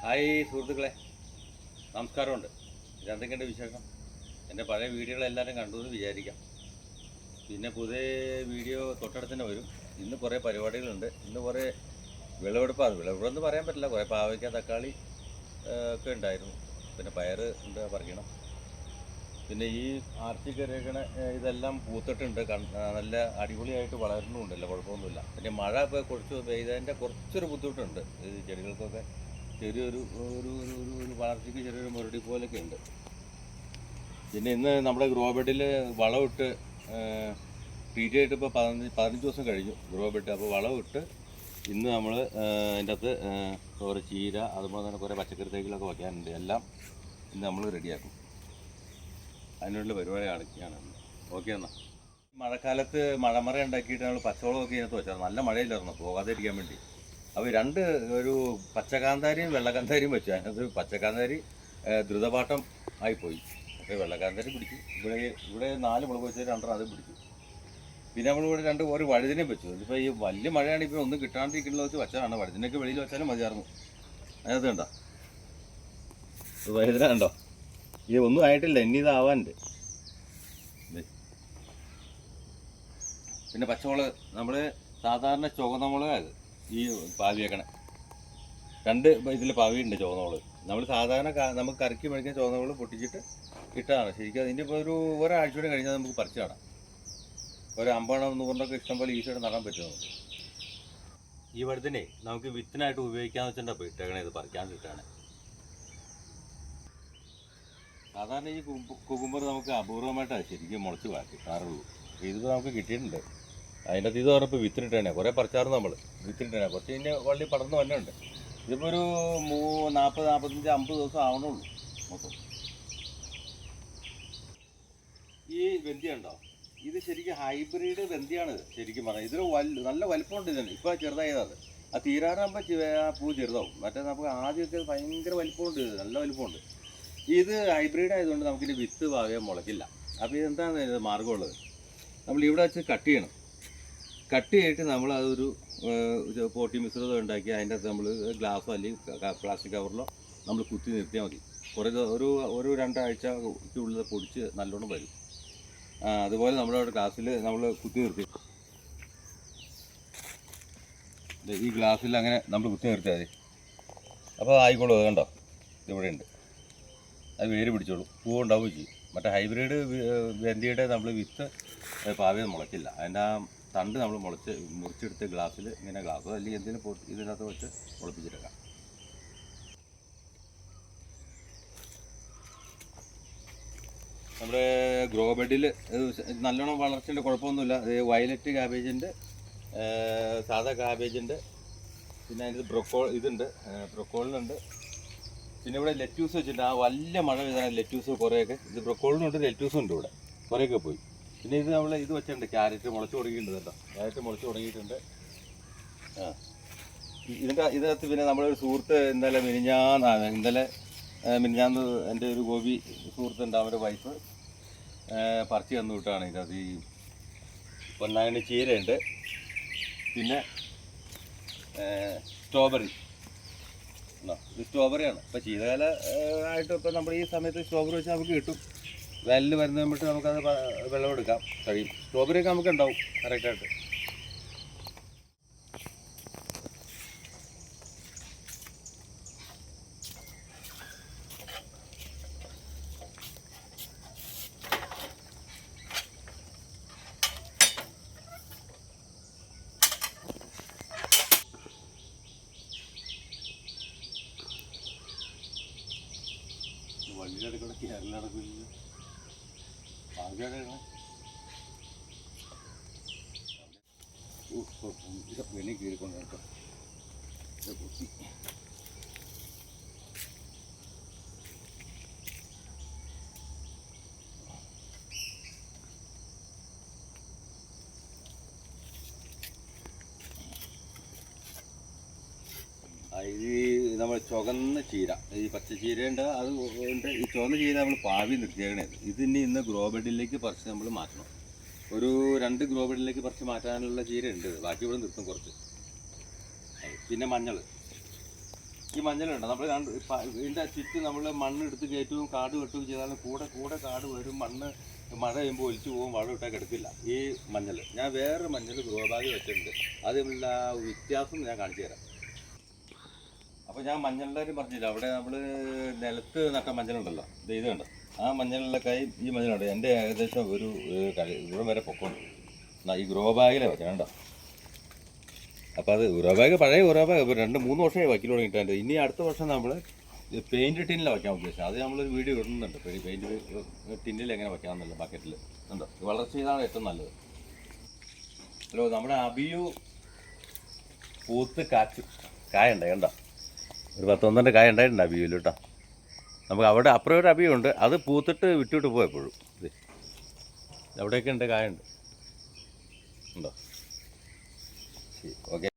Hi സുഹൃത്തുക്കളെ, നമസ്കാരമുണ്ട്. ഇതെന്തൊക്കെയുണ്ട് വിശേഷം? എൻ്റെ പഴയ വീഡിയോകളെല്ലാവരും കണ്ടു എന്ന് വിചാരിക്കാം. പിന്നെ പുതിയ വീഡിയോ തൊട്ടടുത്ത് വരും. ഇന്ന് കുറേ പരിപാടികളുണ്ട്. ഇന്ന് കുറേ വിളവെടുപ്പാണ്. വിളവെടുപ്പെന്ന് പറയാൻ പറ്റില്ല. കുറേ പാവയ്ക്ക, തക്കാളി ഒക്കെ ഉണ്ടായിരുന്നു. പിന്നെ പയർ ഉണ്ട്, പറിക്കണം. പിന്നെ ഈ ആർച്ചിക്കരകണ ഇതെല്ലാം പൂത്തിട്ടുണ്ട്. നല്ല അടിപൊളിയായിട്ട് വളരുന്നുണ്ടല്ലോ, കുഴപ്പമൊന്നുമില്ല. പിന്നെ മഴ ഇപ്പോൾ കുറച്ച് പെയ്തതിൻ്റെ കുറച്ചൊരു ബുദ്ധിമുട്ടുണ്ട്. ഈ ചെടികൾക്കൊക്കെ ചെറിയൊരു ഒരു ഒരു വളർച്ചയ്ക്ക് ചെറിയൊരു മുരടി പോലൊക്കെ ഉണ്ട്. പിന്നെ ഇന്ന് നമ്മുടെ ഗ്രോ ബെഡിൽ വളമിട്ട് ട്രീറ്റ് ചെയ്തിട്ട് ഇപ്പോൾ 15 ദിവസം കഴിഞ്ഞു ഗ്രോ ബെഡ്. അപ്പോൾ വളമിട്ട് ഇന്ന് നമ്മൾ അതിൻ്റെ അകത്ത് കുറേ ചീര, അതുപോലെ തന്നെ കുറേ പച്ചക്കറി തൈകളൊക്കെ വയ്ക്കാനുണ്ട്. എല്ലാം ഇന്ന് നമ്മൾ റെഡിയാക്കും. അതിനുള്ള പരിപാടിയാണ്. ഓക്കെ എന്നാൽ മഴക്കാലത്ത് മഴമറ ഉണ്ടാക്കിയിട്ട് നമ്മൾ പച്ചവളമൊക്കെ ഇതിനകത്ത് വെച്ചാൽ നല്ല മഴയില്ലായിരുന്നു പോകാതിരിക്കാൻ വേണ്ടി. അപ്പോൾ ഒരു പച്ചക്കാന്താരിയും വെള്ളക്കാന്താരിയും വെച്ചു. അതിനകത്ത് പച്ചക്കാന്താരി ദ്രുതപാഠം ആയിപ്പോയി. അപ്പോൾ വെള്ളക്കാന്താരി പിടിച്ചു. ഇവിടെ 4 മുളക് വെച്ചാൽ 2 അത് പിടിച്ചു. പിന്നെ നമ്മളിവിടെ ഒരു വഴുതിനെയും വെച്ചു. ഇതിപ്പോൾ ഈ വലിയ മഴയാണ്, ഇപ്പോൾ ഒന്നും കിട്ടാണ്ടിരിക്കുന്നത് വെച്ച് വെച്ചതാണ്. വഴുതിനൊക്കെ വെളിയിൽ വെച്ചാലും മതിയായിരുന്നു. അതിനകത്ത് കണ്ടോ വഴുതിന കണ്ടോ? ഇത് ഒന്നും ആയിട്ടില്ല, ഇനി ഇതാവാനുണ്ട്. പിന്നെ പച്ചമുളക്, നമ്മൾ സാധാരണ ചുവന്ന മുളകാണ് ഈ പാവി വെക്കണേ. 2 ഇതിൽ പാവിയുണ്ട് ചുവന്ന മുളക്. നമ്മൾ സാധാരണ നമുക്ക് കറിക്ക് മേടിക്കുന്ന ചുവന്ന മുളക് പൊട്ടിച്ചിട്ട് ഇട്ടതാണ്. ശരിക്കും അതിൻ്റെ ഇപ്പോൾ ഒരാഴ്ചയോടെ കഴിഞ്ഞാൽ നമുക്ക് പറിച്ച് നടാം. ഒരു 50-100 ഇഷ്ടംപോലെ ഈസിയായിട്ട് നടാൻ പറ്റും നമുക്ക്. ഈ വഴുതിനെ നമുക്ക് വിത്തിനായിട്ട് ഉപയോഗിക്കാമെന്ന് വെച്ചിട്ടുണ്ടാ ഇപ്പോൾ ഇട്ടേക്കണേ. ഇത് പറിക്കാണ്ടിട്ടാണ്. സാധാരണ ഈ കുക്കുമ്പർ നമുക്ക് അപൂർവമായിട്ടാണ് ശരിക്കും മുളച്ച് കിട്ടാറുള്ളൂ. ഇതിപ്പോൾ നമുക്ക് കിട്ടിയിട്ടുണ്ട്. അതിൻ്റെ അകത്ത് ഇത് പറഞ്ഞപ്പോൾ വിത്തിനിട്ടാണ് കുറേ പറിച്ചായിരുന്നു നമ്മൾ. വിത്തിനിട്ടാണ് കുറച്ച് കഴിഞ്ഞാൽ വള്ളി പടർന്ന് വന്നുണ്ട്. ഇതിപ്പോൾ ഒരു 40, 45, 50 ദിവസം ആവണുള്ളൂ മൊത്തം. ഈ വെന്തി ഉണ്ടോ? ഇത് ശരിക്കും ഹൈബ്രിഡ് വെന്തിയാണ്. ശരിക്കും പറഞ്ഞാൽ ഇതിന് നല്ല വലിപ്പമുണ്ട്. ഇതിന് ഇപ്പോൾ ചെറുതായതാണ്. ആ തീരാറാകുമ്പോൾ പൂ ചെറുതാവും. മറ്റേ നമുക്ക് ആദ്യമൊക്കെ ഭയങ്കര വലിപ്പമുണ്ട്. ഇത് നല്ല വലിപ്പമുണ്ട്. ഇത് ഹൈബ്രിഡ് ആയതുകൊണ്ട് നമുക്കിത് വിത്ത് ഭാഗം മുളയ്ക്കില്ല. അപ്പോൾ ഇതെന്താണ് ഇത് മാർഗമുള്ളത്? നമ്മൾ ഇവിടെ വെച്ച് കട്ട് ചെയ്യണം. കട്ട് ചെയ്തിട്ട് നമ്മൾ അതൊരു പോട്ടി മിശ്രിതം ഉണ്ടാക്കി അതിൻ്റെ അകത്ത് നമ്മൾ ഗ്ലാസ്സോ അല്ലെങ്കിൽ പ്ലാസ്റ്റിക് കവറിലോ നമ്മൾ കുത്തി നിർത്തിയാൽ മതി. ഒരു 2 ആഴ്ചയ്ക്കുള്ളിൽ പൊടിച്ച് നല്ലോണം വരും. അതുപോലെ നമ്മളവിടെ ഗ്ലാസ്സിൽ നമ്മൾ കുത്തി നിർത്തി, ഈ ഗ്ലാസ്സിൽ അങ്ങനെ നമ്മൾ കുത്തി നിർത്തിയാൽ മതി. അപ്പോൾ ആയിക്കോളൂ. കണ്ടോ, ഇവിടെ ഉണ്ട്. അത് വേര് പിടിച്ചോളൂ, പൂ ഉണ്ടാവുകയും ചെയ്യും. മറ്റേ ഹൈബ്രിഡ് വെന്തിയുടെ നമ്മൾ വിത്ത് പാവ്യം മുളയ്ക്കില്ല. അതിൻ്റെ ആ തണ്ട് നമ്മൾ മുറിച്ചെടുത്ത് ഗ്ലാസ്സിൽ ഇങ്ങനെ ഗ്ലാസ്സോ അല്ലെങ്കിൽ എന്തെങ്കിലും ഇതിനകത്ത് വെച്ച് മുളപ്പിച്ചെടുക്കാം. നമ്മുടെ ഗ്രോ ബെഡിൽ നല്ലോണം വളർച്ചയുടെ കുഴപ്പമൊന്നുമില്ല. വയലറ്റ് ക്യാബേജുണ്ട്, സാധാ ക്യാബേജുണ്ട്, പിന്നെ അതിൻ്റെ ബ്രൊക്കോളിനുണ്ട്. പിന്നെ ഇവിടെ ലെറ്റ്യൂസ് വെച്ചിട്ടുണ്ട്. ആ വലിയ മഴ പെയ്താൽ ലെറ്റ്യൂസ് കുറേയൊക്കെ, ഇത് ബ്രൊക്കോളിനുണ്ട്, ലെറ്റ്യൂസും ഉണ്ട് ഇവിടെ, കുറേയൊക്കെ പോയി. പിന്നെ ഇത് വെച്ചിട്ടുണ്ട്. ക്യാരറ്റ് മുളച്ച് തുടങ്ങിയിട്ടുണ്ട് കേട്ടോ. ക്യാരറ്റ് മുളച്ച് തുടങ്ങിയിട്ടുണ്ട്. ഇതിനകത്ത് പിന്നെ നമ്മളൊരു സുഹൃത്ത് ഇന്നലെ മിനിഞ്ഞാന്ന് എൻ്റെ ഒരു ഗോപി സുഹൃത്തുണ്ട്, അവൻ്റെ വൈഫ് പറിച്ച് തന്നു വിട്ടാണ്. ഇതിനകത്ത് ഈ പൊന്നാങ്കണ്ണി ചീരയുണ്ട്, പിന്നെ സ്ട്രോബെറി. ഇത് സ്ട്രോബെറിയാണ്. ഇപ്പോൾ ശീതകാല ആയിട്ട് ഇപ്പോൾ നമ്മൾ ഈ സമയത്ത് സ്ട്രോബെറി വെച്ചാൽ നമുക്ക് കിട്ടും. വേനലിൽ വരുന്ന സമയത്ത് നമുക്കത് വിളവെടുക്കാൻ കഴിയും. സ്ട്രോബെറിയൊക്കെ നമുക്ക് ഉണ്ടാവും കറക്റ്റായിട്ട്. വള്ളിയുടെ കൂടെ കേരള നടക്കില്ല. വെളി കീറിക്കൊണ്ട് കേട്ടോ. കുത്തി ഇത് നമ്മൾ ചുവന്ന ചീര, ഈ പച്ചച്ചീരയുണ്ട്, അത് ഉണ്ട്. ഈ ചുവന്ന ചീര നമ്മൾ പാവി നിർത്തിയേക്കണത്. ഇന്ന് ഗ്രോ ബെഡിലേക്ക് പറിച്ച് നമ്മൾ മാറ്റണം. ഒരു 2 ഗ്രോ ബെഡിലേക്ക് പറിച്ച് മാറ്റാനുള്ള ചീര ഉണ്ട്. ബാക്കി ഇവിടെ നിർത്തും കുറച്ച്. പിന്നെ മഞ്ഞൾ, ഈ മഞ്ഞളുണ്ട് നമ്മൾ ഇതിൻ്റെ ചുറ്റും നമ്മൾ മണ്ണ് എടുത്ത് കയറ്റുകയും കാട് വെട്ടുകയും ചെയ്താലും കൂടെ കാട് വരും. മണ്ണ് മഴ പെയ്യുമ്പോൾ ഒലിച്ചു പോകും, വളം ഇട്ടാൽ കിടക്കില്ല ഈ മഞ്ഞൾ. ഞാൻ വേറൊരു മഞ്ഞൾ ഗ്രോ ബാഗ് വെച്ചിട്ടുണ്ട്, അതുള്ള വ്യത്യാസം ഞാൻ കാണിച്ചു തരാം. അപ്പോൾ ഞാൻ മഞ്ഞളുടെ കാര്യം പറഞ്ഞില്ല, അവിടെ നമ്മൾ നിലത്ത് നട്ട മഞ്ഞളുണ്ടല്ലോ, ഇത് കണ്ടോ, ആ മഞ്ഞളിലെ കൈ ഈ മഞ്ഞളുണ്ട് എൻ്റെ ഏകദേശം ഒരു ഇവിടെ വരെ പൊക്കമുണ്ട്. ഈ ഗ്രോ ബാഗിലെ വെച്ചാൽ കണ്ടോ. അപ്പോൾ അത് ഗ്രോ ബാഗ് പഴയ ഗ്രോ ബാഗ് 2-3 വർഷമായി വയ്ക്കൽ തുടങ്ങിയിട്ടുണ്ട്. ഇനി അടുത്ത വർഷം നമ്മൾ പെയിൻറ്റ് ടിന്നിലാണ് വയ്ക്കാൻ ഉദ്ദേശിച്ചത്. അത് നമ്മളൊരു വീഡിയോ ഇടുന്നുണ്ട്, പെയിൻറ്റ് ടിന്നിൽ എങ്ങനെ വയ്ക്കാമെന്നല്ല, ബക്കറ്റിൽ ഉണ്ടോ. വളർച്ച ചെയ്താണ് ഏറ്റവും നല്ലത്. ഹലോ, നമ്മുടെ അബിയു പൂത്ത് കായുണ്ട് കണ്ടോ, ഒരു 10-12 കായ ഉണ്ടായിട്ടുണ്ട് അബിയുവിൽ കേട്ടോ. നമുക്ക് അവിടെ അപ്പുറം ഒരു അബിയുണ്ട്, അത് പൂത്തിട്ട് വിട്ടിട്ട് പോയപ്പോഴും അവിടെയൊക്കെ ഉണ്ട്, കായുണ്ട് ഉണ്ടോ. ശരി, ഓക്കെ.